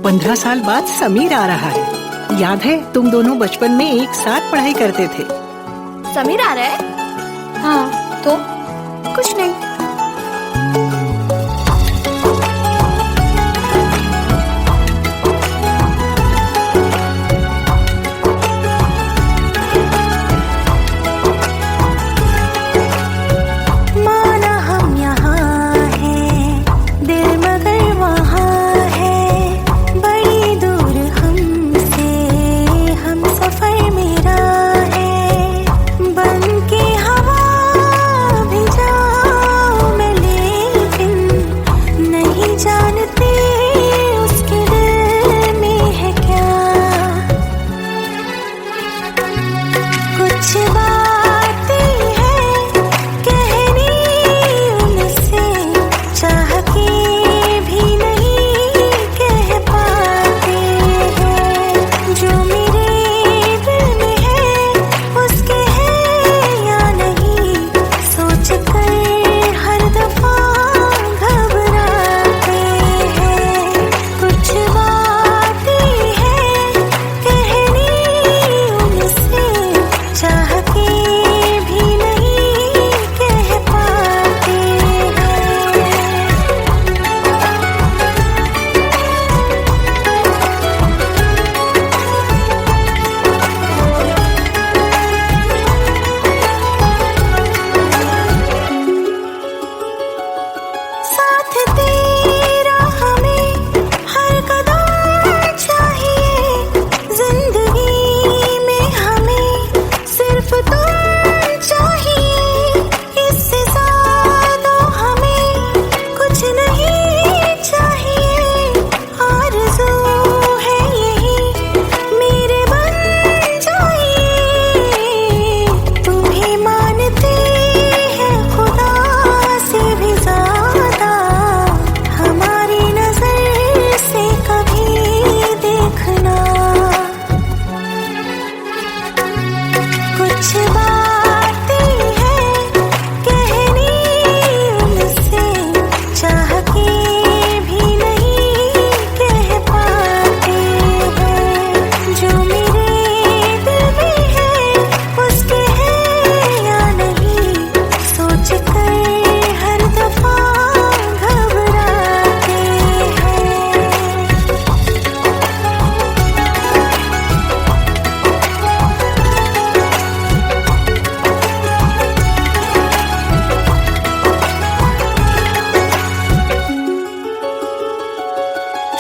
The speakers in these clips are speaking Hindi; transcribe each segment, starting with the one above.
15 साल बाद समीर आ रहा है। याद है तुम दोनों बचपन में एक साथ पढ़ाई करते थे। समीर आ रहा है? हाँ तो कुछ नहीं।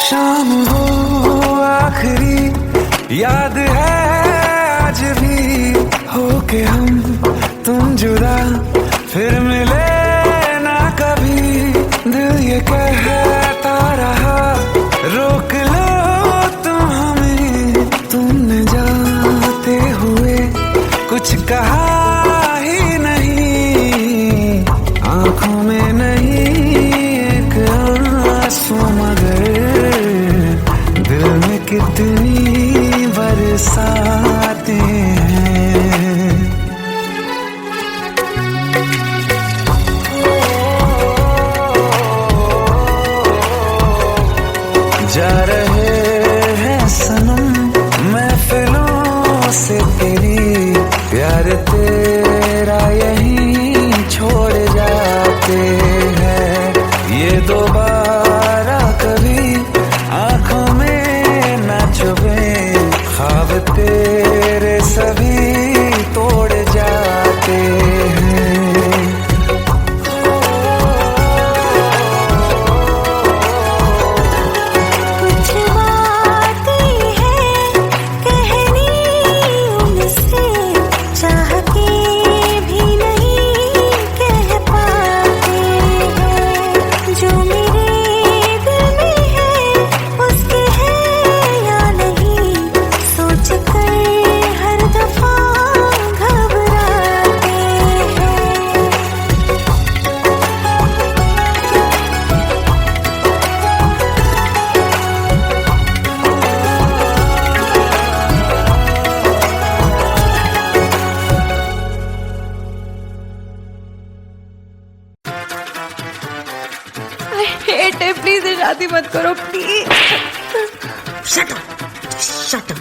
शाम हो आखिरी याद है आज भी होके हम तुम जुदा फिर मिले ना कभी। दिल ये कहता रहा रोक लो तुम हमें, तुमने जाते हुए कुछ कहा ही नहीं। आंखों में नहीं एक आंसू मगर दिल में कितनी बरसाते हैं। जा रहे हैं सनम महफिलों से तेरी, प्यार तेरा यहीं छोड़ जाते हैं। ये दोबारा कभी आंखों में न चुभे, ख्वाब तेरे सभी तोड़ जाते हैं। प्लीज शादी मत करो please. Shut up, shut up.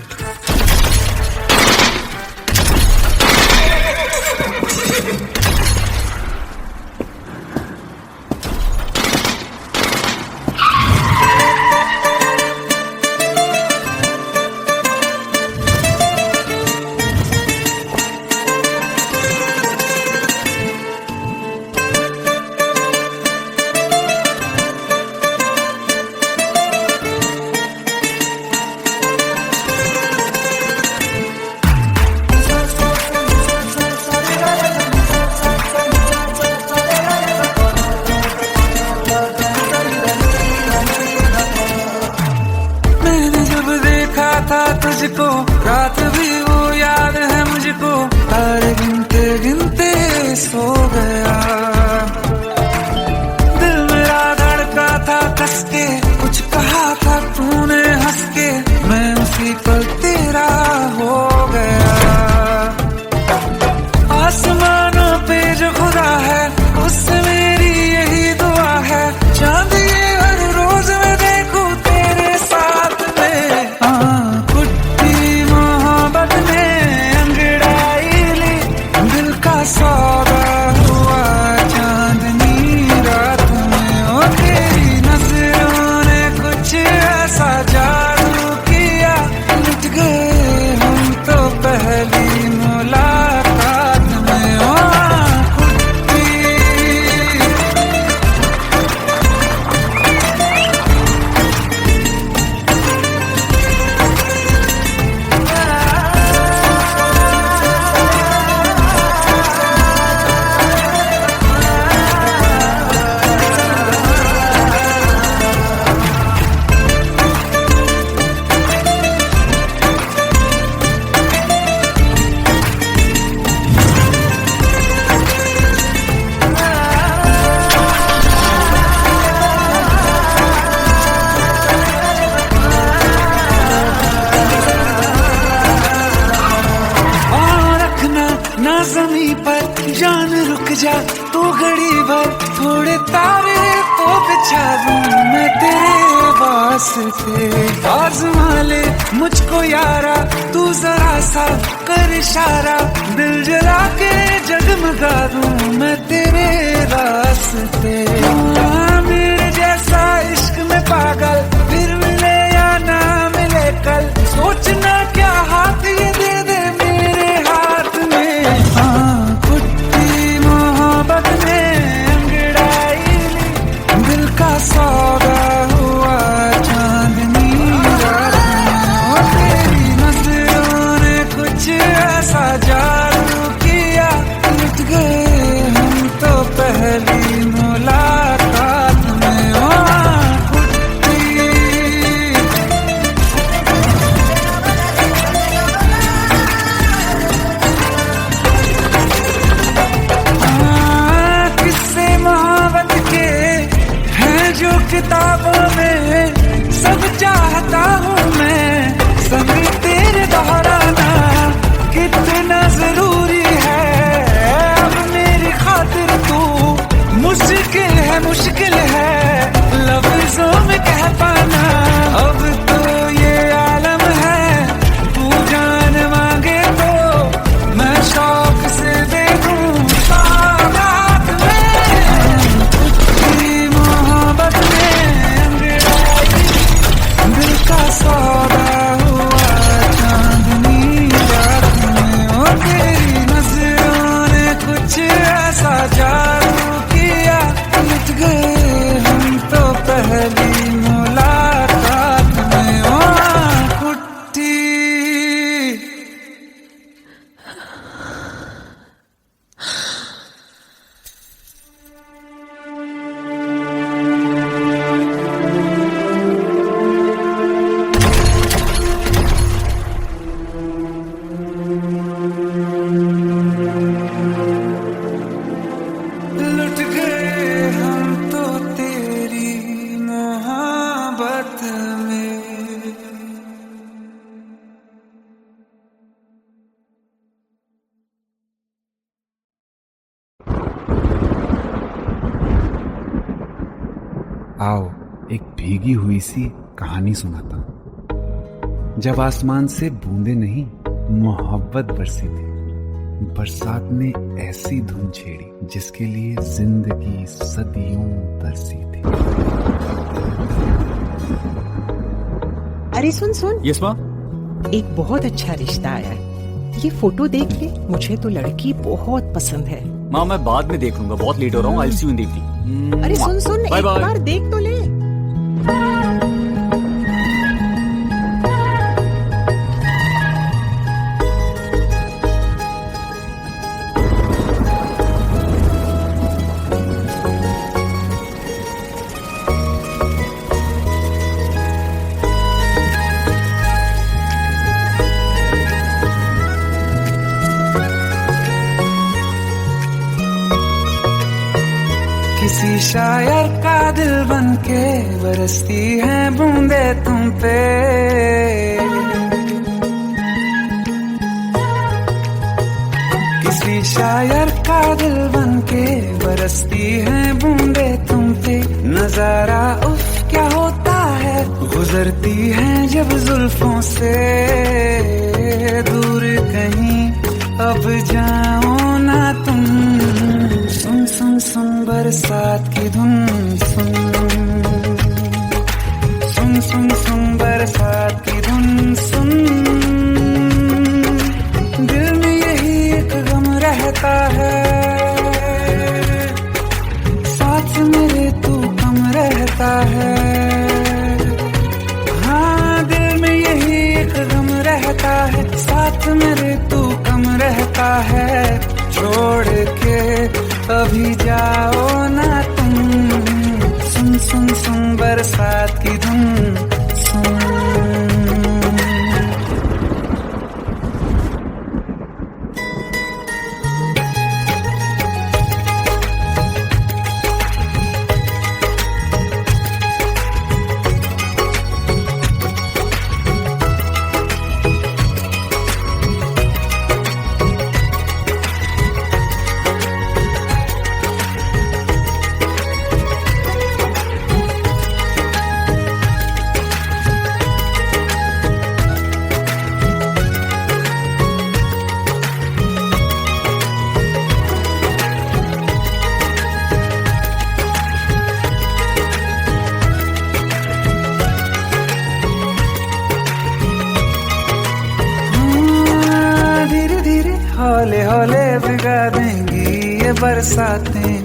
तुझको रात भी वो याद है मुझको, तारे गिनते गिनते सो गया। दिल मेरा धड़का था कस के, कुछ कहा था तूने हंस के, मैं उसी पल तेरा हो गया। आसमानों पे जो खुदा है उससे मेरी यही दुआ है, चांद ये हर रोज मैं देखूं तेरे साथ में। सौदा हुआ चांदनी रात में, ओ तेरी नजरों ने कुछ ऐसा जादू किया, लुट गए हम तो पहली मुलाकात में। ओ ज़मीं पर जान रुक जा तू घड़ी भर, थोड़े तारे तो बिछा दूं मैं तेरे वास्ते। आज़मा ले मुझको यारा तू जरा सा कर इशारा, दिल जला के जगमगा दूं मैं तेरे रास्ते। मेरे जैसा इश्क में पागल फिर मिले या ना मिले कल, सोचना क्या हाथ ये दे दे मेरे हाथ में। कुट्टी मोहब्बत में अंगड़ाई ली, दिल का सौदा हुआ चांदनी रात में, और तेरी नजरों ने कुछ ऐसा जादू किया, लुट गए हम तो पहली मुलाकात में। ओ किताबों में सब चाहता हूँ मैं, संग तेरे दोहराना कितना जरूरी है। अब मेरी खातिर तू मुश्किल है लफ्जों में कह पाना। अब तो ये आलम है तू जान मांगे तो मैं शौक से दे दूँ सौगात में। तेरी मोहब्बत दिल का सौदा हुआ चांदनी रात में, और तेरी नजरों ने कुछ ऐसा जादू किया, लुट गए हम तो पहली मुलाकात में। ओ कुट्टी लुट गए हम तो तेरी मोहब्बत में। आओ एक भीगी हुई सी कहानी सुनाता हूं। जब आसमान से बूंदे नहीं मोहब्बत बरसी थी। बरसात ने ऐसी धुन छेड़ी जिसके लिए जिंदगी सदियों तरसी थी। अरे सुन सुन, यस माँ। एक बहुत अच्छा रिश्ता आया है, ये फोटो देख ले। मुझे तो लड़की बहुत पसंद है। माँ मैं बाद में देख लूंगा, बहुत लेट हो रहा हूँ। I will see you in the evening. अरे सुन सुन, बाय एक बाय। बार देख तो ले। किसी शायर का दिल बनके बरसती है बूंदे तुम पे। किसी शायर का दिल बनके बरसती है बूंदे तुम पे। नजारा उफ क्या होता है, गुजरती है जब जुल्फों से। दूर कहीं अब जाओ ना तुम, सुन सुन सुन बरसात की धुन। सुन सुन सुन सुन बरसात की धुन। सुन दिल में यही एक गम रहता है, साथ मेरे तू कम रहता है। हाँ दिल में यही एक गम रहता है, साथ मेरे तू कम रहता है। छोड़ के अभी जाओ ना तुम, सुन सुन सुन बरसात की धुन। सुन हौले हौले भिगा देंगी ये बरसातें।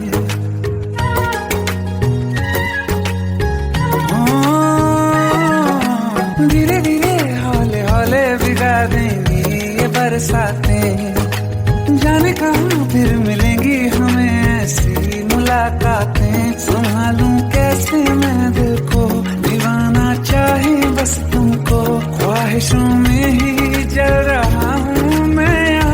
धीरे धीरे हौले हौले भिगा देंगी ये बरसातें। जाने कहाँ फिर मिलेंगी हमें ऐसी मुलाकातें। संभालूं कैसे मैं दिल को, दीवाना चाहे बस तुमको। ख्वाहिशों में ही जल रहा हूँ मैं यहाँ।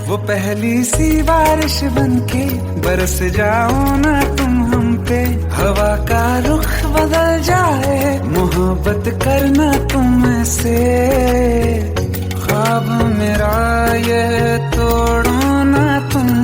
वो पहली सी बारिश बनके बरस जाओ ना तुम हम पे। हवा का रुख बदल जाए, मोहब्बत करना तुम ऐसे। ख्वाब मेरा ये तोड़ो ना तुम।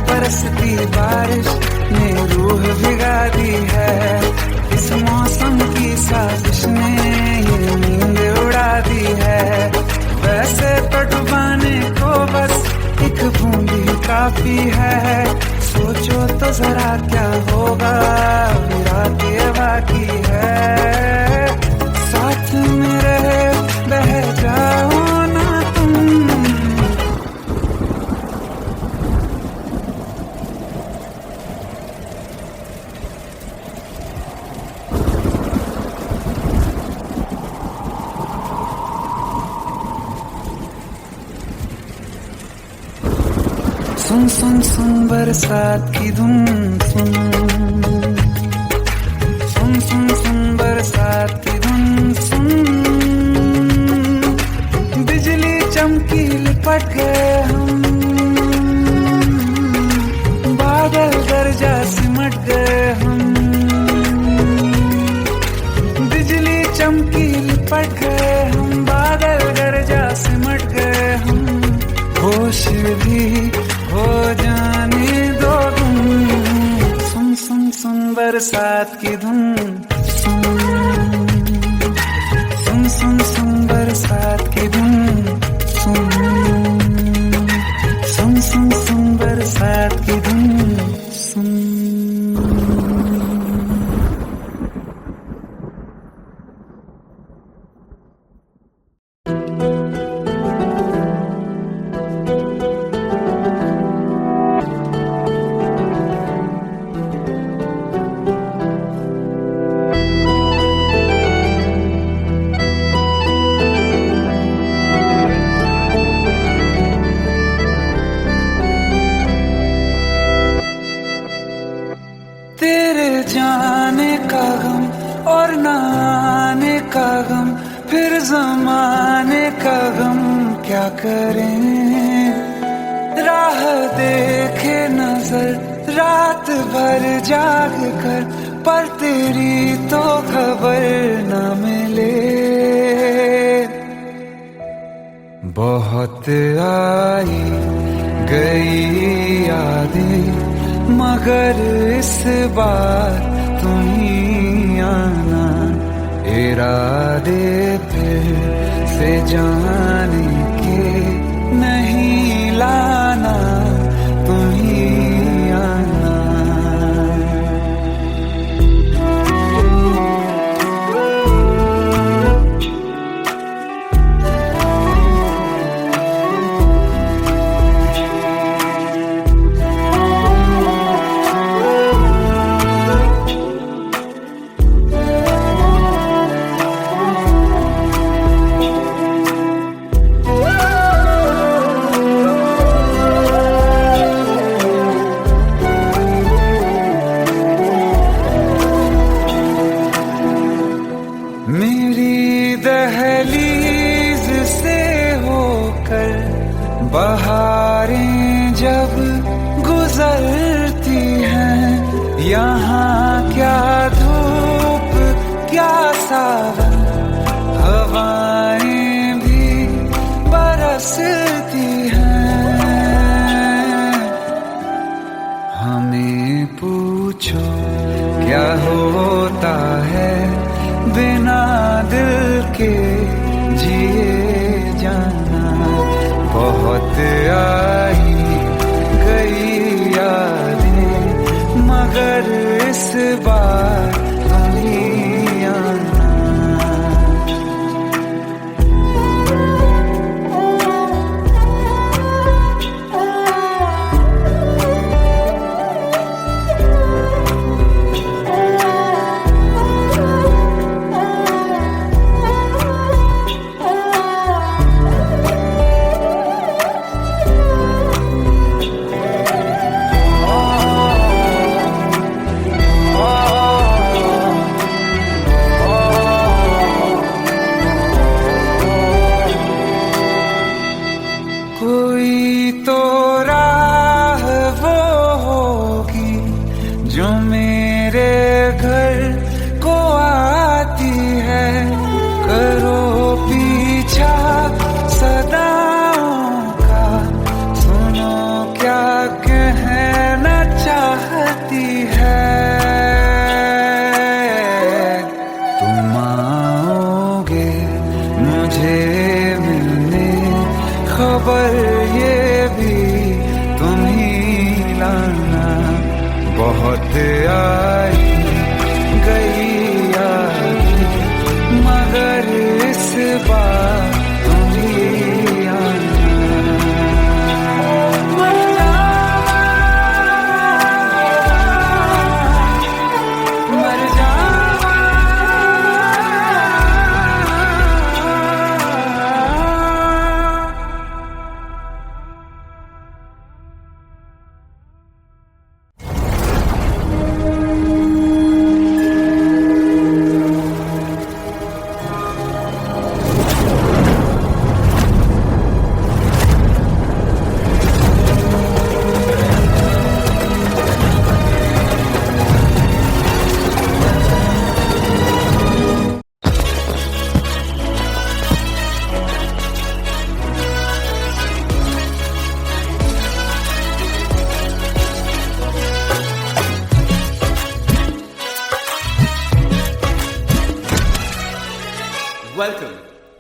बरसती बारिश ने रूह भिगा दी है। इस मौसम की साजिश ने ये नींद उड़ा दी है। वैसे तो डुबाने को बस एक बूंदी काफी है। सोचो तो जरा क्या होगा, रात ये बाकी है। साथ मेरे बह जाओ ना तुम। सुन सुन सुन बरसात की धुन। सुन सुन सुन सुन बरसात की धुन। सुन बिजली चमकी लिपट गए हम, बादल गरजा सिमट गए हम। होश भी हो जाने दो तुम। सुन सुन सुन बरसात की धुन, सुन सुन सुन सुन बरसात की धुन, सुन सुन सुन सुन बरसात की धुन, सुन। तेरे जाने का गम और न आने का गम, फिर जमाने का गम क्या करें। राह देखे नजर रात भर जाग कर, पर तेरी तो खबर न मिले। बहुत आई गई यादें, मगर इस बार तुम ही आना। इरादे फिर से जाने के नहीं लाना, तुम ही आना। मेरी दहलीज से होकर बहारें जब गुजरती हैं, यहाँ क्या धूप क्या सावन, हवाएं भी बरसती हैं। हमें पूछो क्या होता है बिना दिल के जिए जाना। बहुत आई गई यादें, मगर इस बार तुम ही आना। कोई तो राह वो होगी जो मेरे घर को आती है। करो पीछा सदाओं का, सुनो क्या कहना चाहती है। तुम आओगे मुझे मिलने, खबर ये भी तुम ही लाना। बहुत आई गई यादें, मगर इस बार तुम ही आना। मर जावा, मर जावा।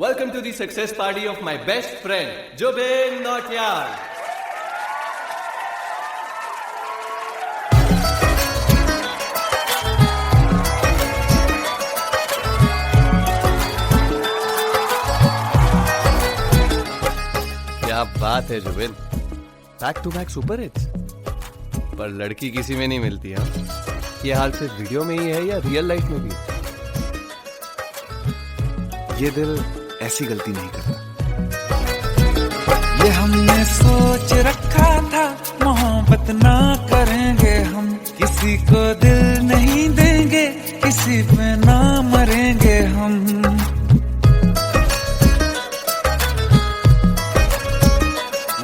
Welcome to the success party of my best friend, Jubin Nautiyal. क्या बात है Zubin, back to back super hits. पर लड़की किसी में नहीं मिलती है। ये हाल सिर्फ वीडियो में ही है या रियल लाइफ में भी? ये दिल ऐसी गलती नहीं करता। ये हमने सोच रखा था, मोहब्बत ना करेंगे हम, किसी को दिल नहीं देंगे, किसी पे ना मरेंगे हम।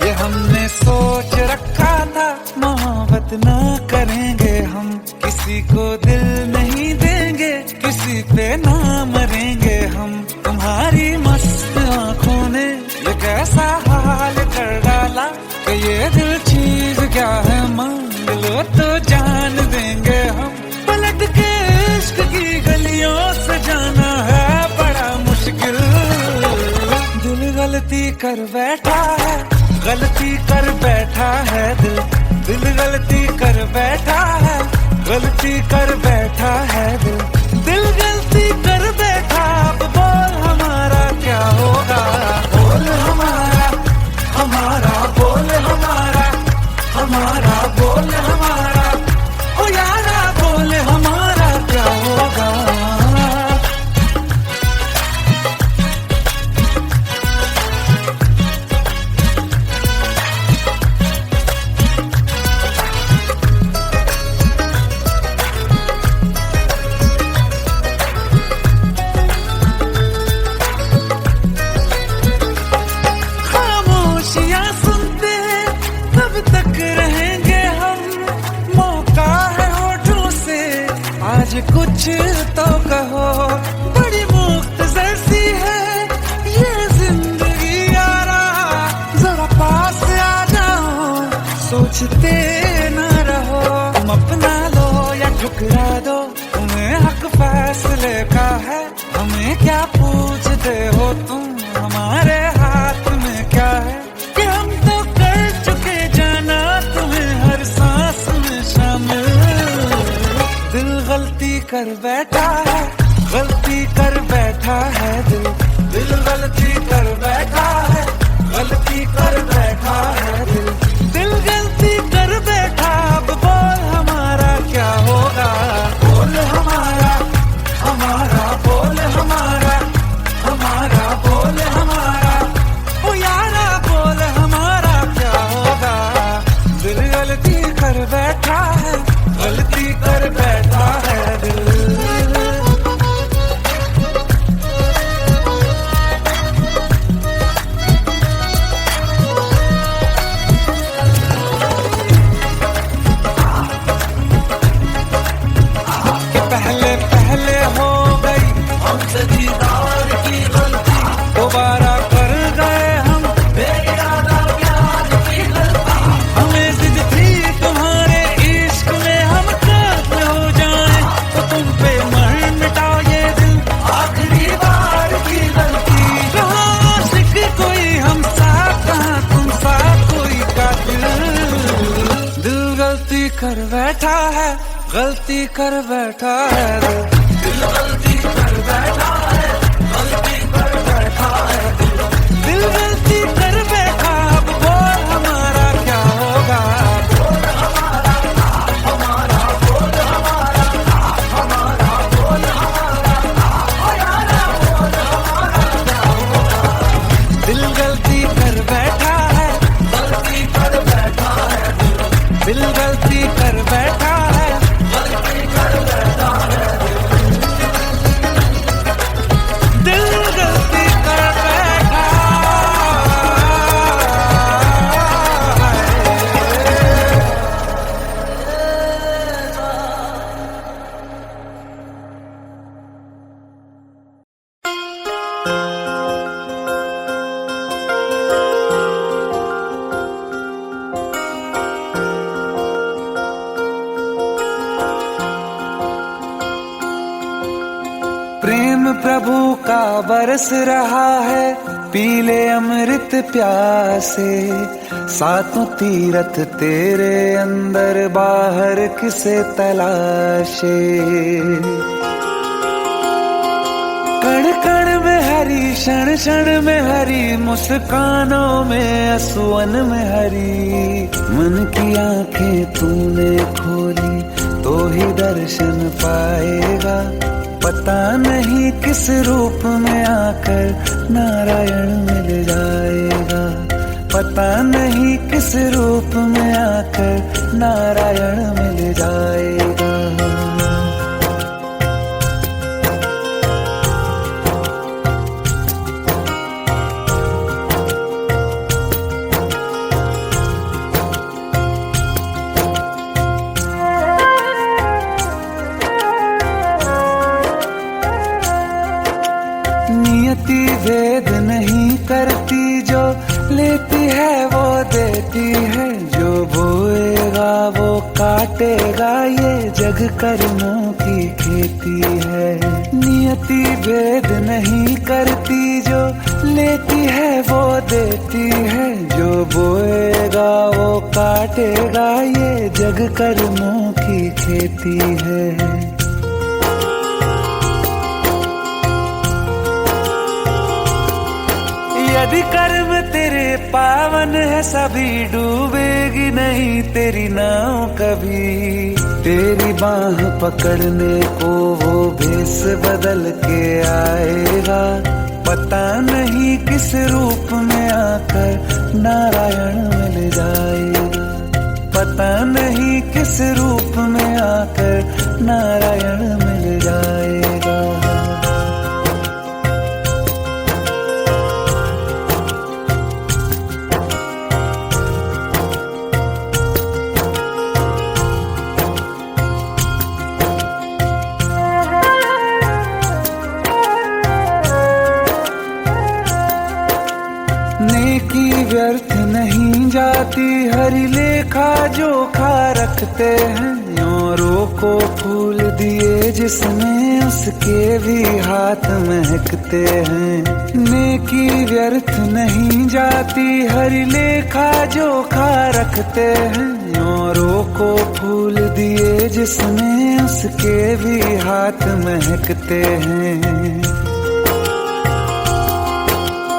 ये हमने सोच रखा था, मोहब्बत ना करेंगे हम, किसी को दिल नहीं देंगे, किसी पे ना मरेंगे हम। तुम्हारी मस्त आंखों ने ये कैसा हाल कर डाला कि ये दिल चीज क्या है, मांग लो तो जान देंगे हम। पलट के इश्क की गलियों से जाना है बड़ा मुश्किल। दिल गलती कर बैठा है, गलती कर बैठा है दिल, दिल गलती कर बैठा है, गलती कर बैठा है दिल, दिल गलती कर बैठा। अब बोल हमारा क्या होगा, बोल हमारा, हमारा बोल हमारा, हमारा बोल हमारा, ओ यारा बोल हमारा क्या होगा। कुछ तो कहो, बड़ी मुख्तसर सी है ये जिंदगी यारा, जरा पास आ जाओ, सोचते न रहो। तुम अपना लो या ठुकरा दो, तुम्हें हक फैसले का है, हमें क्या पूछते हो तुम, हमारे हाथ में क्या है कि हम तो कर चुके जाना तुम्हें हर सांस में शामिल। दिल गलती कर बैठा है, गलती कर बैठा है दिल, दिल गलती कर बैठा है, गलती कर बैठा है दिल, दिल गलती कर बैठा। अब बोल हमारा क्या होगा, बोल हमारा, हमारा बोल हमारा, हमारा बोल हमारा, ओ यारा बोल हमारा क्या होगा। दिल गलती कर बैठा है, गलती कर बैठा है दिल। पहले पहले हो गई हमसे दीदार की गलती, दोबारा कर गए हम बेइरादा प्यार की गलती। हमें जिद थी तुम्हारे इश्क में हम काफिर हो जाएं, तो तुम पे मर मिटा ये दिल, आखिरी बार की गलती। कहाँ आशिक कोई हम साथ, कहाँ तुम साथ कोई कातिल। दिल गलती कर बैठा है, गलती कर बैठा है दिल, दिल गलती कर बैठा है, गलती कर बैठा है दिल, दिल गलती कर बैठा। अब बोल हमारा क्या होगा, बोल हमारा, हमारा बोल हमारा, हमारा बोल हमारा, ओ यारा बोल हमारा क्या होगा। दिल गलती कर बैठा है, गलती कर बैठा है दिल, दिल गलती कर बैठा है, गलती कर बैठा है दिल। प्रेम प्रभु का बरस रहा है, पीले अमृत प्यासे। सातों तीरथ तेरे अंदर बाहर किसे तलाशे। कण कण में हरी, क्षण क्षण में हरी, मुस्कानों में असुवन में हरी। मन की आंखें तूने खोली तो ही दर्शन पाएगा। पता नहीं किस रूप में आकर नारायण मिल जाएगा। पता नहीं किस रूप में आकर नारायण मिल जाएगा। नियति भेद नहीं करती, जो लेती है वो देती है। जो बोएगा वो काटेगा, ये जग कर्मों की खेती है। नियति भेद नहीं करती, जो लेती है वो देती है। जो बोएगा वो काटेगा, ये जग कर्मों की खेती है। यदि कर्म तेरे पावन है, सभी डूबेगी नहीं तेरी नाव कभी। तेरी बाह पकड़ने को वो भेष बदल के आएगा। पता नहीं किस रूप में आकर नारायण मिल जाएगा। पता नहीं किस रूप में आकर नारायण मिल जाएगा। नेकी व्यर्थ नहीं जाती, हरि लेखा जोखा रखते हैं। औरों को फूल दिए जिसने, उसके भी हाथ महकते हैं। नेकी व्यर्थ नहीं जाती, हरि लेखा जोखा रखते हैं। औरों को फूल दिए जिसने, उसके भी हाथ महकते हैं।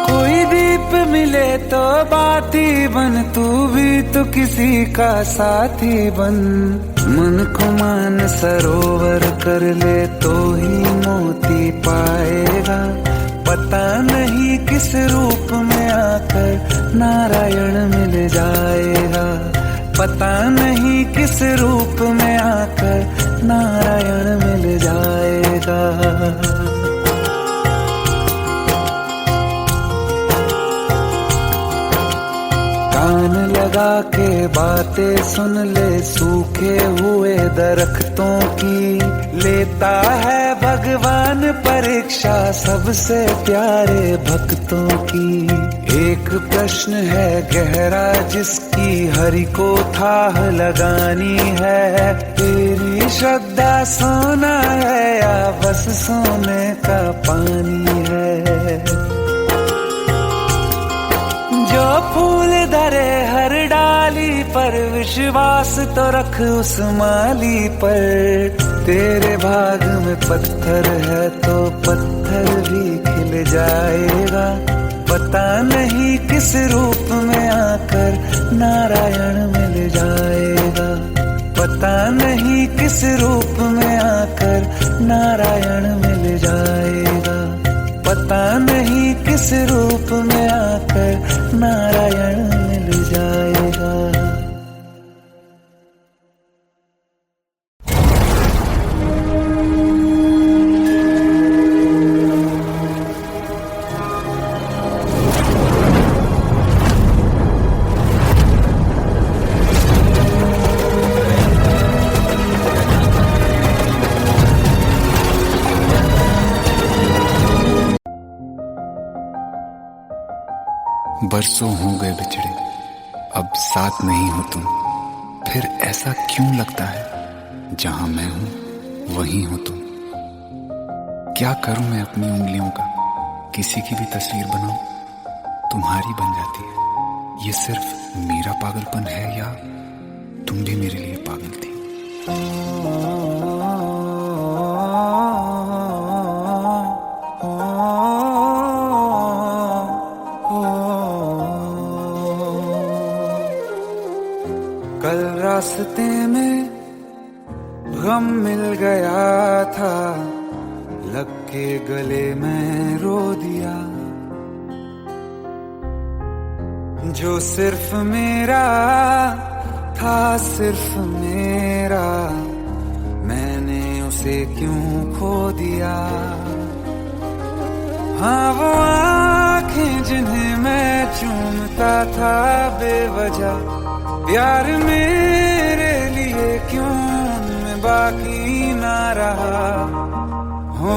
कोई दीप मिले तो बाती बन, तू भी तो किसी का साथी बन। मन को मान सरोवर कर ले तो ही मोती पाएगा। पता नहीं किस रूप में आकर नारायण मिल जाएगा। पता नहीं किस रूप में आकर नारायण मिल जाएगा। कान लगा के बातें सुन ले सूखे हुए दरख्तों की। लेता है भगवान परीक्षा सबसे प्यारे भक्तों की। एक प्रश्न है गहरा जिसकी हरि को थाह लगानी है। तेरी श्रद्धा सोना है या बस सोने का पानी है। जो फूल धरे हर डाली पर, विश्वास तो रख उस माली पर। तेरे भाग में पत्थर है तो पत्थर भी खिल जाएगा। पता नहीं किस रूप में आकर नारायण मिल जाएगा। पता नहीं किस रूप में आकर नारायण मिल जाएगा। पता नहीं किस रूप में आकर नारायण मिल जाएगा। बरसों हो गए बिछड़े, अब साथ नहीं हो तुम। फिर ऐसा क्यों लगता है, जहां मैं हूं वहीं हो तुम। क्या करूं मैं अपनी उंगलियों का, किसी की भी तस्वीर बनाऊं तुम्हारी बन जाती है। ये सिर्फ मेरा पागलपन है या तुम भी मेरे लिए पागल थी? कल रास्ते में गम मिल गया था, लग के गले में रो दिया। जो सिर्फ मेरा था, सिर्फ मेरा, मैंने उसे क्यों खो दिया। हाँ वो आँखें जिन्हें मैं चूमता था बेवजह, प्यार मेरे लिए क्यों उनमें बाकी ना रहा। हो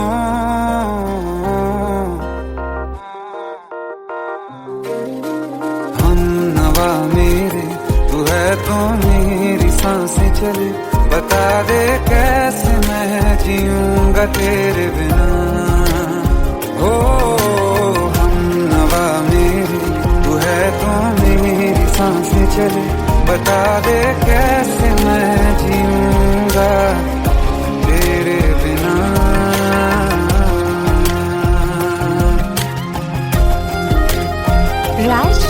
हम नवा मेरे, तू है तो मेरी सांसें चले, बता दे कैसे मैं जीऊंगा तेरे बिना। हो हम नवा मेरे, तू है तो मेरी सांसें चले, बता दे कैसे मैं जीऊंगा तेरे बिना। राज,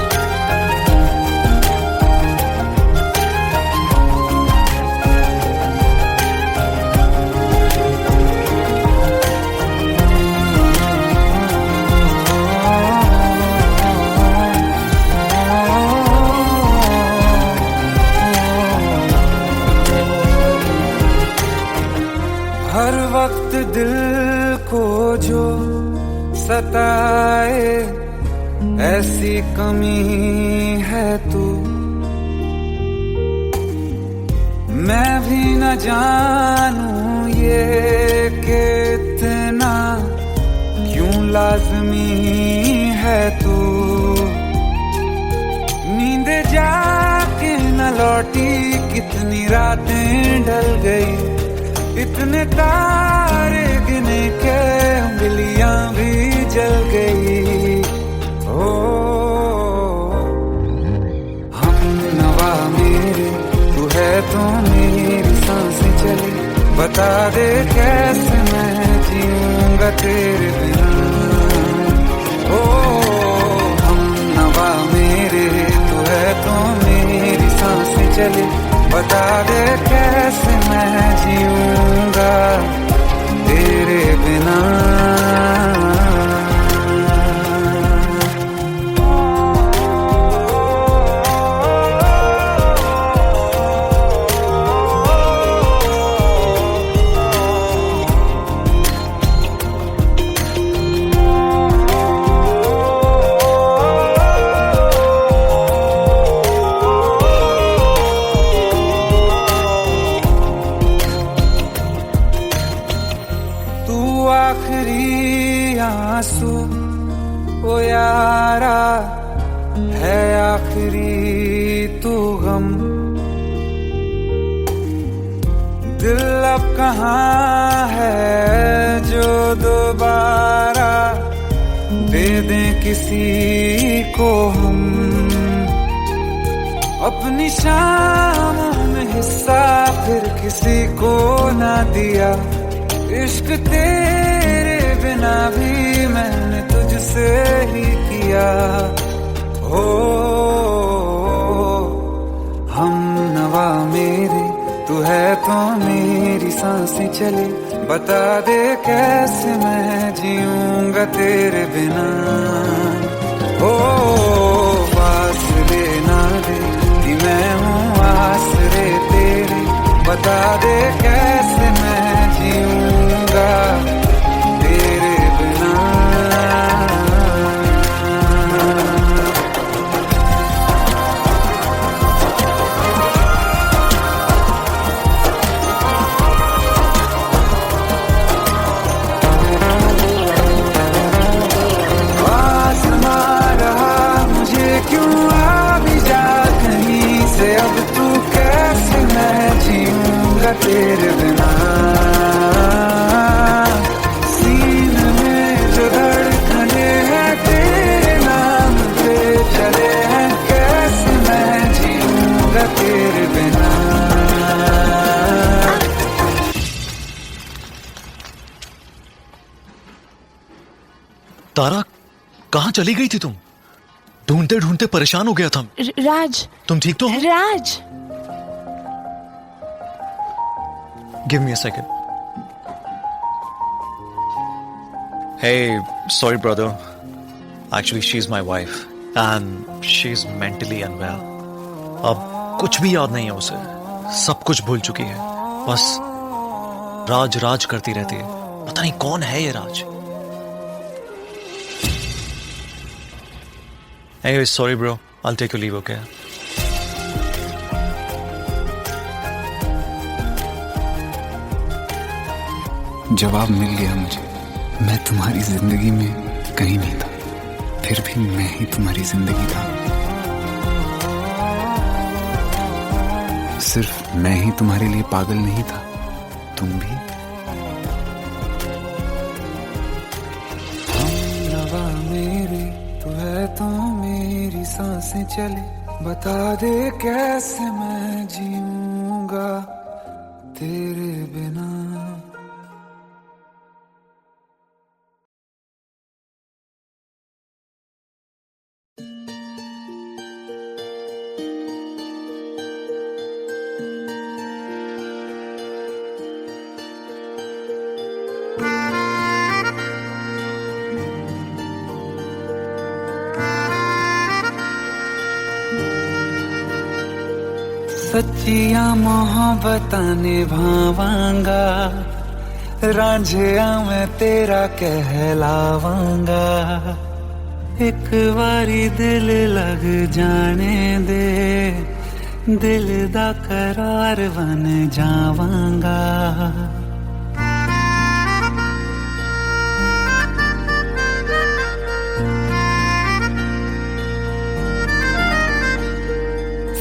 हर वक्त दिल को जो सताए, ऐसी कमी है तू। मैं भी न जानूं ये कि इतना क्यों लाज़मी है तू। नींद जाके न लौटी, कितनी रातें ढल गई, इतने तारे गिने के उंगलियां भी जल गई। ओ हम नवा मेरे, तू है तो मेरी सांसें चली, बता दे कैसे मैं जीऊंगा तेरे बिना। ओ हम नवा मेरे, तू है तो मेरी सांसें चली, बता दे कैसे मैं जीऊंगा तेरे बिना। आखिरी आंसू ओ यारा है, आखिरी तू गम। दिल अब कहाँ है जो दोबारा दे दें किसी को हम। अपनी शामों में हिस्सा फिर किसी को ना दिया, इश्क तेरे बिना भी मैंने तुझसे ही किया। हो हम नवा मेरे, तू है तो मेरी सांसें चले, बता दे कैसे मैं जीऊंगा तेरे बिना। हो फासले ना दे कि मैं हूँ आसरे तेरे, बता दे कैसे मैं जीऊंगा तेरे बिना। आसमां रहा मुझे क्यों, आ भी जा कहीं से, अब तू कैसे मैं जीऊंगा तेरे बिना। तारा, कहाँ चली गई थी तुम? ढूंढते ढूंढते परेशान हो गया था। राज, तुम ठीक तो हो? Raj. Give me a second. Hey, sorry brother. Actually, she's my wife and she's mentally unwell. अब कुछ भी याद नहीं है उसे, सब कुछ भूल चुकी है। बस राज राज करती रहती है। पता नहीं कौन है ये राज। Anyway, sorry bro. I'll take your leave, okay? जवाब मिल गया मुझे। मैं तुम्हारी जिंदगी में कहीं नहीं था, फिर भी मैं ही तुम्हारी जिंदगी था। सिर्फ मैं ही तुम्हारे लिए पागल नहीं था, तुम भी। हमनवा मेरी तू है तो मेरी सांसें चले, बता दे कैसे मैं जीऊंगा तेरे बिना। सच्चिया मोहब्बतां निभावांगा, रांझिया मैं तेरा कहलावांगा। एक बारी दिल लग जाने दे, दिल दा करार बन जावांगा।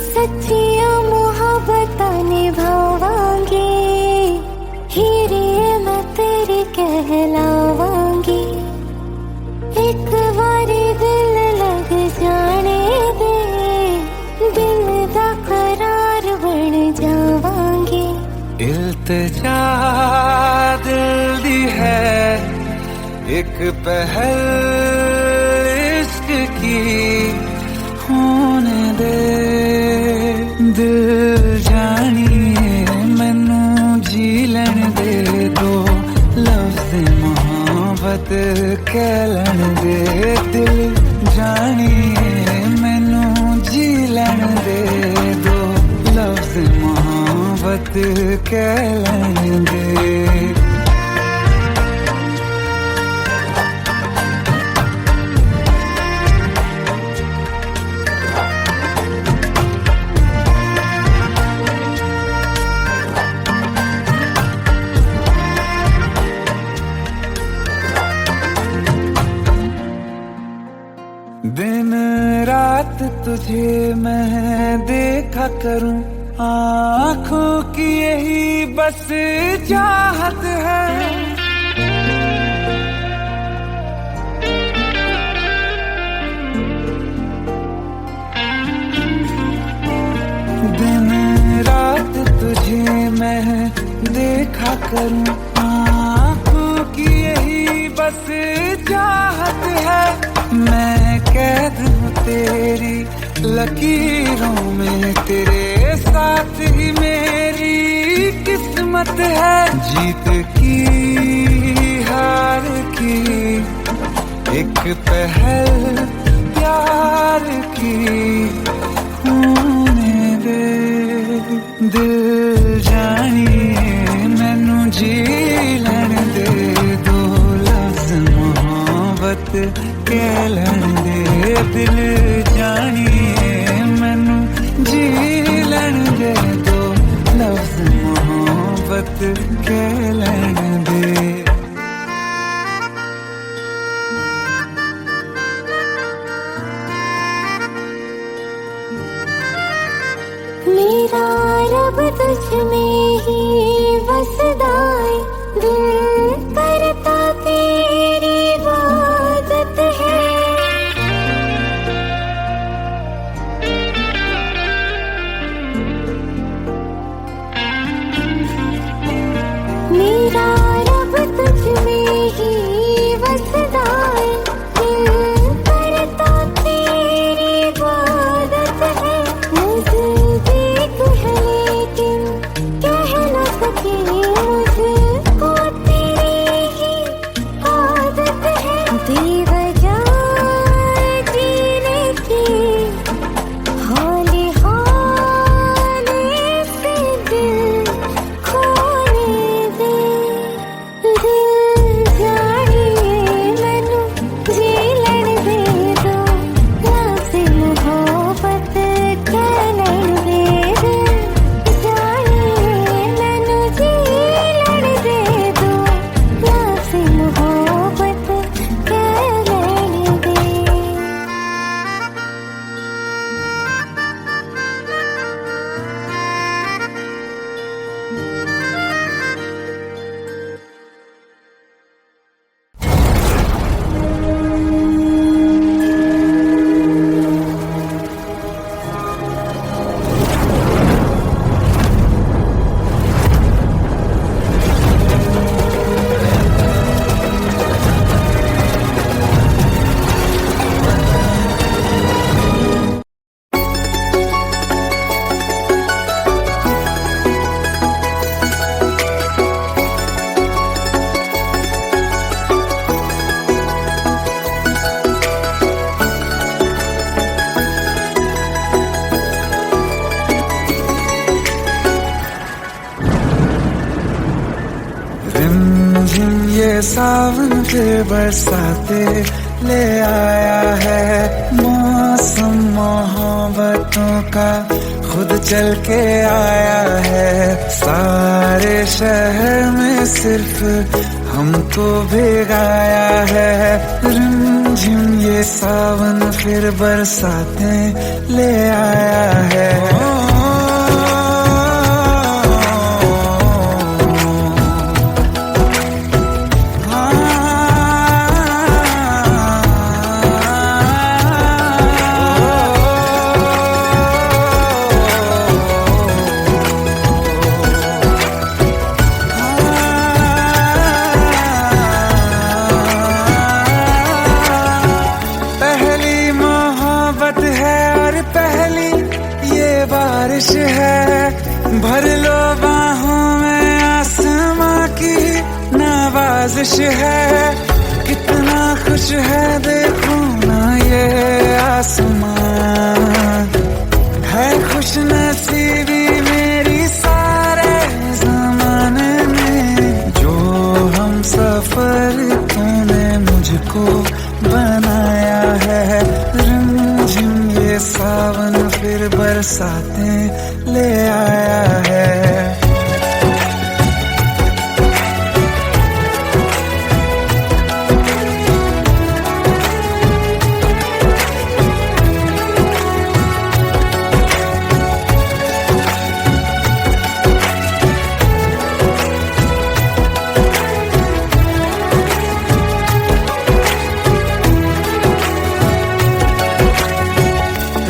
सच्चिया मोहब्बतां निभावांगी, हीरे मैं तेरी कहलावांगी। एक बारी दिल लग जाने दे, दिल दा करार बन जावांगी। इल्तिजा दिल दी है एक पहल इश्क की, होने दे दिल जानिए मैनू जी लैन दे, दो लफ्ज़ मोहब्बत कह लैन दे। दिल जानिए मैनू जी लैन दे, दो लफ्ज़ मोहब्बत कह लैन दे। दिन रात तुझे मैं देखा करूं, आँखों की यही बस चाहत है। दिन रात तुझे मैं देखा करूं, आँखों की यही बस चाहत है। मैं कैद हूँ तेरी लकीरों में, तेरे साथ ही मेरी किस्मत है। जीत की हार की एक पहल प्यार की, होने दे दिल जानिए मैनू जी लैन दे, दो लफ्ज़ मोहब्बत कह लैन दे। दिल जानिए मैनू जी लैन दे, दो लफ्ज़ मोहब्बत कह लैन दे। मेरा रब तुझ में ही बसदा है, दिल करता तेरी इबादत है। मेरा रब रिमझिम ये सावन फिर बरसाते ले आया है, मौसम मोहब्बतों का खुद चल के आया है। सारे शहर में सिर्फ हमको भिगाया है, रिमझिम ये सावन फिर बरसाते ले आया है। बारिश है, भर लो बाहों में आसमां की नवाजिश है। कितना खुश है देखो ना ये आसमां, है खुश नसीबी मेरी सारे ज़माने में। जो हम सफर तूने मुझको बनाया है, रिमझिम ये सावन फिर बरसाते ले आया है।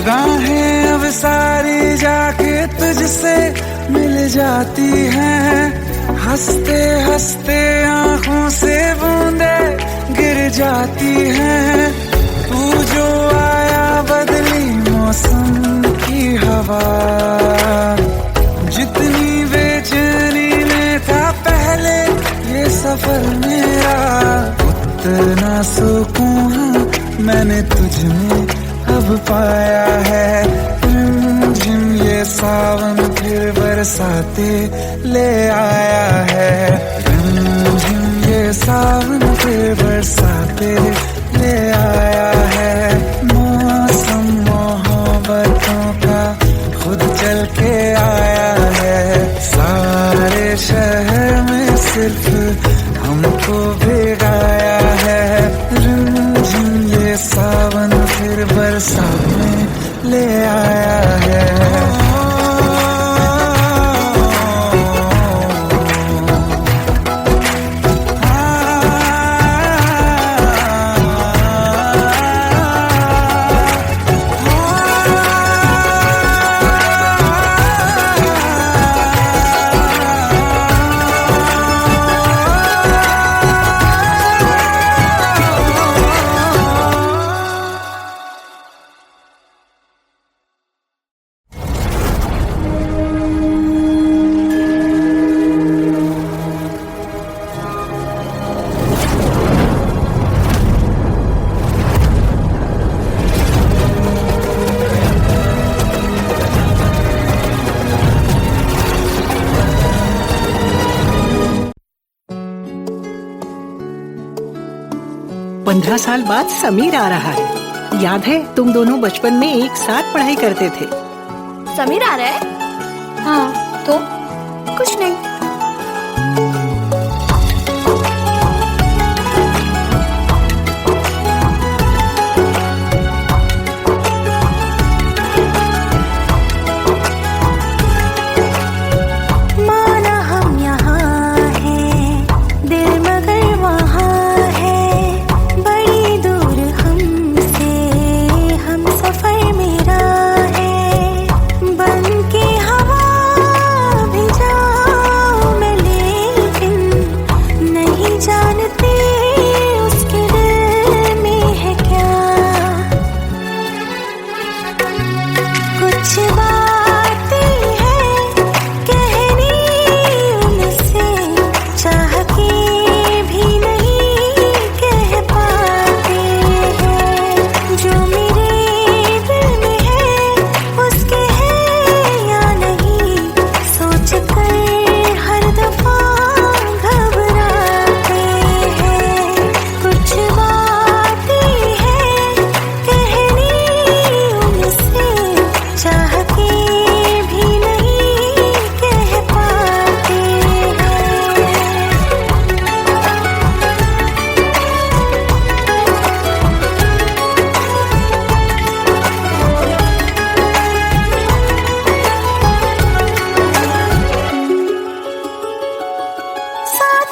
राहें अब सारी जाके तुझसे मिल जाती हैं, हंसते हंसते आंखों से बूंदे गिर जाती हैं। तू जो आया बदली मौसम की हवा, जितनी बेचैनी में था पहले ये सफर मेरा, उतना सुकून मैंने तुझ में अब पाया है। रिमझिम ये सावन फिर बरसाते ले आया है, रिमझिम ये सावन फिर बरसाते ले आया है। मौसम मोहब्बतों का खुद चल के आया है, सारे शहर में सिर्फ हमको भिगाया है। रिमझिम ये सावन फिर बरसाने ले आया है। पंद्रह साल बाद समीर आ रहा है। याद है तुम दोनों बचपन में एक साथ पढ़ाई करते थे। समीर आ रहा है? हाँ, तो कुछ नहीं। बन के हवा भी जा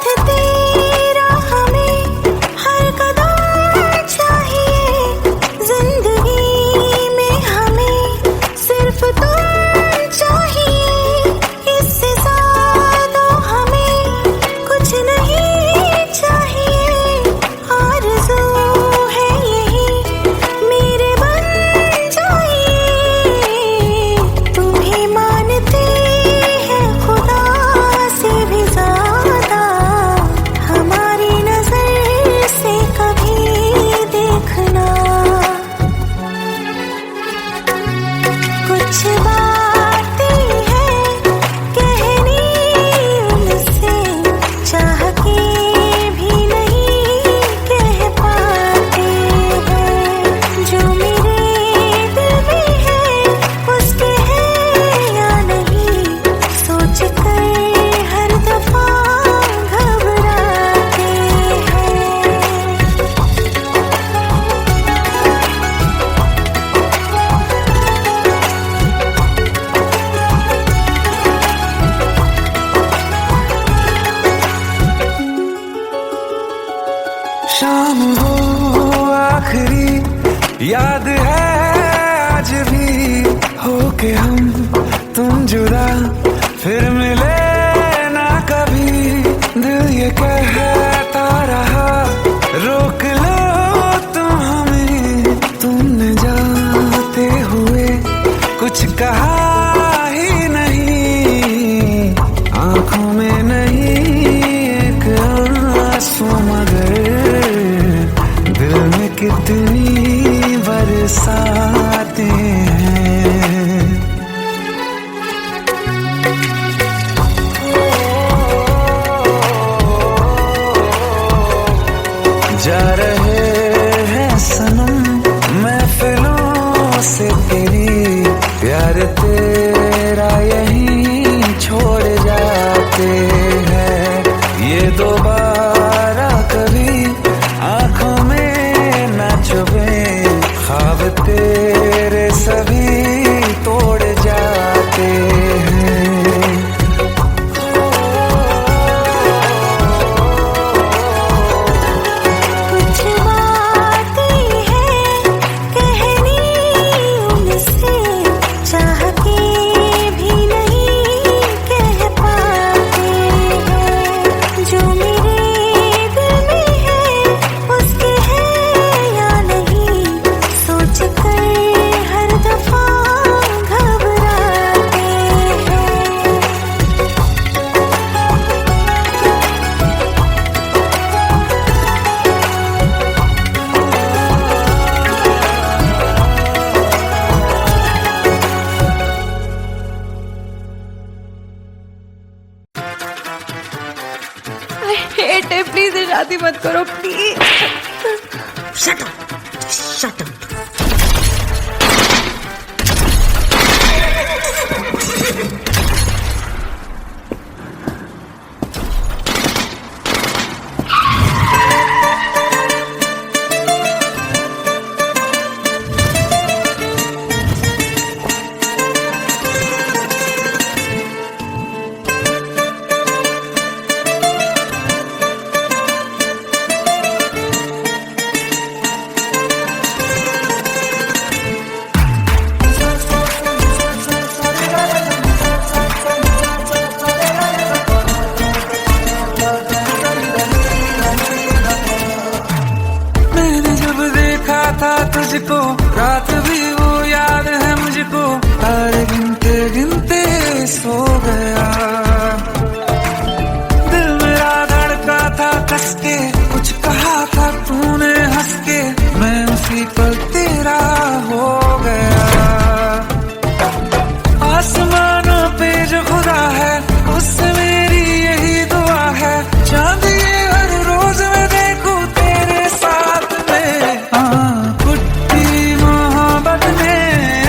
साथ तेरा हमें हर कदम चाहिए, जिंदगी में हमें सिर्फ तुम चाहिए, इससे ज्यादा हमें कुछ नहीं चाहिए। आरज़ू है यही मेरे बन जाइए, तुम्हें मानते हैं खुदा से भी ज्यादा, हमारी नजर से कभी देखना। कुछ बातें हैं कहनी उनसे, चाह के भी नहीं कह पाते हैं, जो मेरे दिल में है उसके है या नहीं, सोच कर हर दफा घबराते हैं। शाम हो आखिरी याद है आज भी, होके हम तुम जुदा फिर मिले ना कभी। दिल ये कहता रहा रोक लो तुम हमें, तुमने जाते हुए कुछ कहा ही नहीं, आंखों में नहीं एक आंसू मगर दिल में कितनी बरसाते हैं। जा रहे हैं सनम महफिलों से तेरी, प्यार तेरा यहीं छोड़ जाते हैं, ये दोबारा कभी आंखों में न चुभे, ख्वाब तेरे सभी तोड़ जाते हैं। कुछ बातें हैं कहनी उनसे, चाह के भी नहीं कह पाते हैं, जो मेरे दिल में है उसके है या नहीं, सोच कर हर दफा घबराते हैं। हेट है, प्लीज शादी मत करो प्लीज। तुझको रात भी वो याद है मुझको, तारे गिनते गिनते सो गया। दिल मेरा धड़का था कस के, कुछ कहा था तूने हंस के, मैं उसी पल तेरा हो गया। आसमानों पे जो खुदा है उससे मेरी यही दुआ है, चांद ये हर रोज मैं देखूं तेरे साथ में। कुट्टी मोहब्बत ने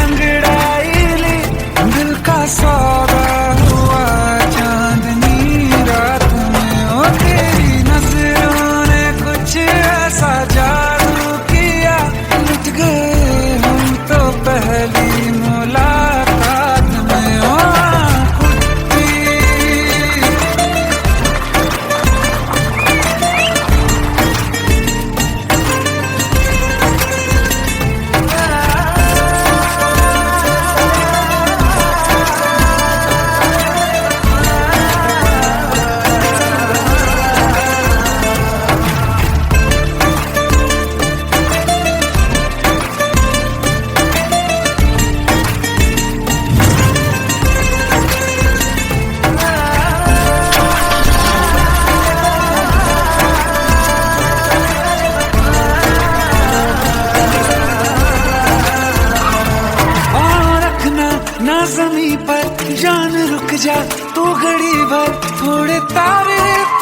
अंगड़ाई ली, दिल का सौदा हुआ चांदनी रात में। ओ तेरी नजरों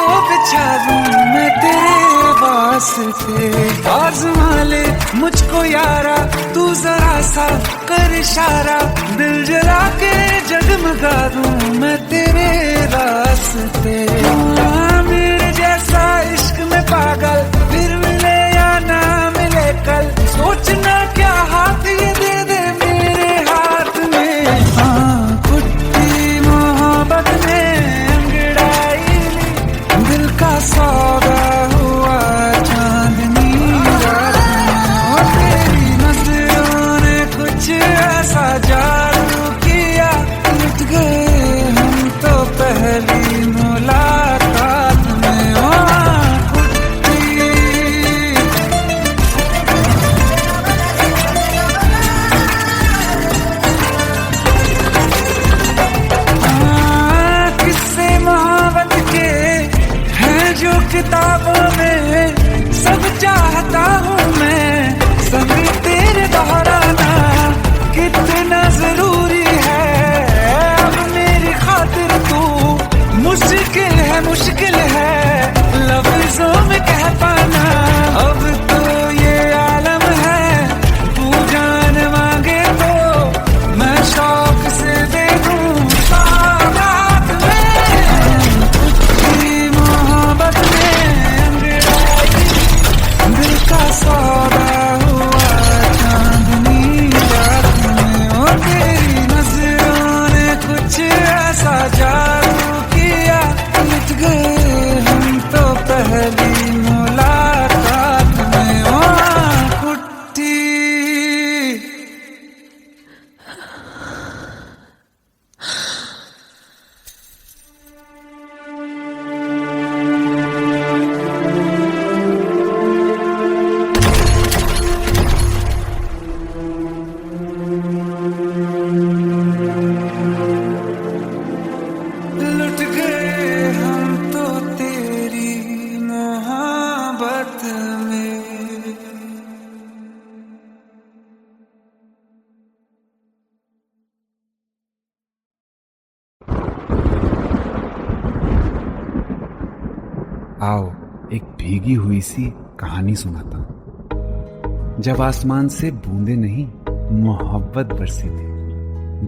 तो बिछा दूं मैं तेरे वास्ते। आज़मा ले मुझको यारा, तू जरा सा कर इशारा, दिल जला के जगमगा दूं मैं तेरे रास्ते। मेरे जैसा इश्क में पागल फिर मिले या ना मिले कल, सोचना क्या हाथ ये दे दे मेरे हाथ में। हाँ कुट्टी मोहब्बत में अंगड़ाई ली, दिल का सौदा हुआ चांदनी रात में। तेरी नजरों ने कुछ ऐसा जादू किया, लुट गए हम तो पहली मुलाकात में। किस्से मोहब्बत के हैं जो किताबों में, सब चाहता हूँ मैं सब तेरे दोहराना कितना जरूरी है। अब मेरी खातिर तू मुश्किल है लफ्जों में कह पाना। अब तो ये आलम है, तू जान मांगे तो मैं शौक से दे दूं सौगात में। तेरी मोहब्बत में अंगड़ाई, दिल का सौदा हुआ चांदनी रात में। और तेरी नजरों ने कुछ ऐसा जादू किया, लुट गए हम तो पहली मुलाकात में। ओ कुट्टी लुट गए हम तो तेरी मोहब्बत में। आओ एक भीगी हुई सी कहानी सुनाता हूं। जब आसमान से बूंदे नहीं मोहब्बत बरसी थी,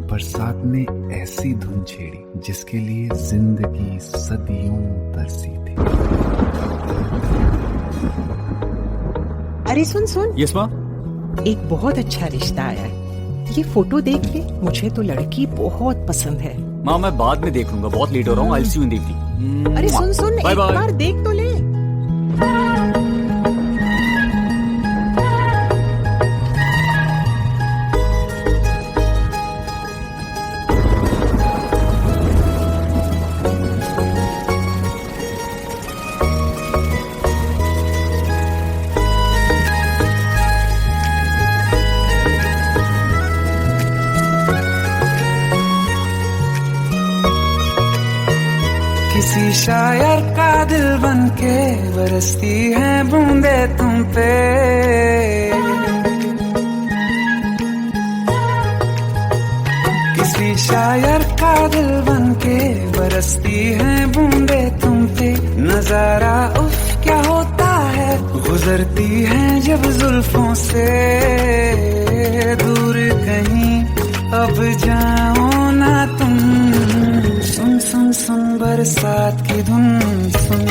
बरसात ने ऐसी धुन छेड़ी जिसके लिए जिंदगी सदियों तरसी थी। अरे सुन सुन, यस माँ। एक बहुत अच्छा रिश्ता आया है, ये फोटो देख ले, मुझे तो लड़की बहुत पसंद है। माँ मैं बाद में देख लूंगा, बहुत लेट हो रहा हूँ। आई सी यू इन द इवनिंग। अरे सुन सुन, बाय एक बाय। बार देख तो ले। किसी शायर का दिल बन के बरसती है बूंदे तुम पे। किसी शायर का दिल बन के बरसती है बूंदे तुम पे। नजारा उफ क्या होता है, गुजरती है जब जुल्फों से दूर कहीं अब जाओ ना तुम। सुन सुन सुन बरसात की धुन, सुन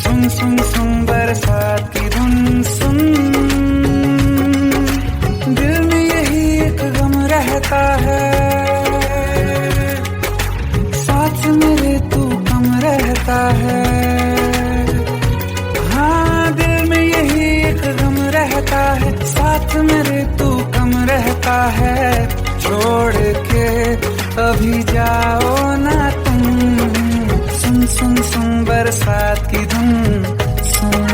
सुन सुन सुन बरसात की धुन सुन। दिल में यही एक गम रहता है, साथ मेरे तू कम रहता है। हाँ दिल में यही एक गम रहता है, साथ मेरे तू कम रहता है। छोड़ के अभी जाओ ना तुम। सुन सुन सुन बरसात की धुन सुन।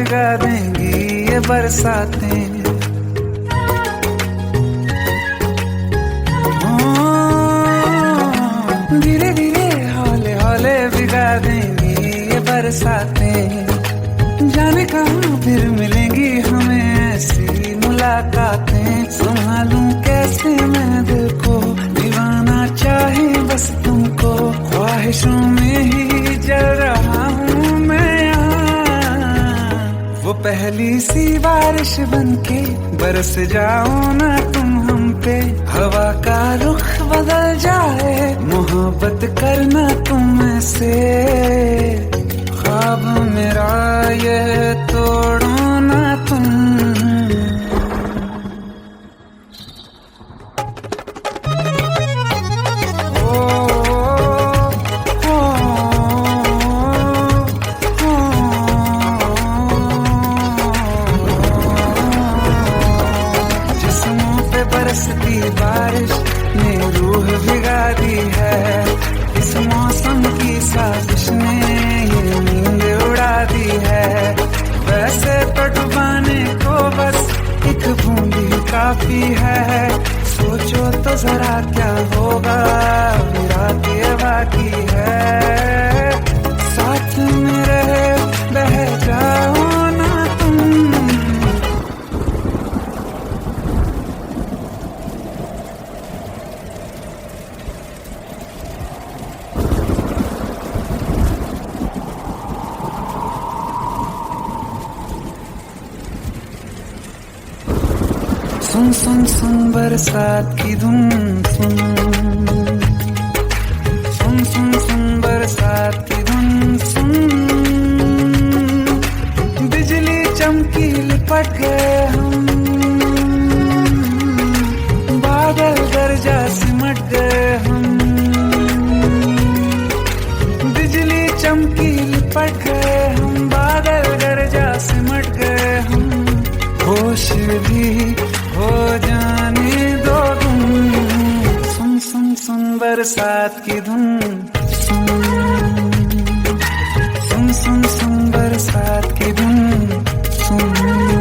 भिगा देंगी ये बरसातें। धीरे धीरे हौले हौले भिगा देंगी ये बरसातें। जाने कहाँ फिर मिलेंगी हमें ऐसी मुलाकातें। संभालूं कैसे मैं दिल को, दीवाना चाहे बस तुमको। ख्वाहिशों में ही जल रहा हूँ मैं यहाँ। वो पहली सी बारिश बनके बरस जाओ ना तुम हम पे। हवा का रुख बदल जाए, मोहब्बत करना तुम से। ख्वाब मेरा ये तोड़ो ना तुम। जिस्मों पे बरसती बारिश ने रूह भिगा दी है। इस मौसम की साजिश ने ये नींद उड़ा दी है। वैसे तो डुबाने को बस एक बूंदी काफी है। सोचो तो जरा क्या होगा, रात ये बाकी है। साथ में रहे बह जाओ ना तुम। सुन सुन सुन बरसात की धुन सुन। सुन सुन सुन बरसात की धुन सुन। बिजली चमकी लिपट गए हम, बादल गरजा सिमट गए हम। बिजली चमकी लिपट गए हम, बादल गरजा सिमट गए हम। होश भी हो जाने दो तुम। सुन सुन सुन बरसात की धुन सुन। सुन सुन सुन बरसात की धुन सुन।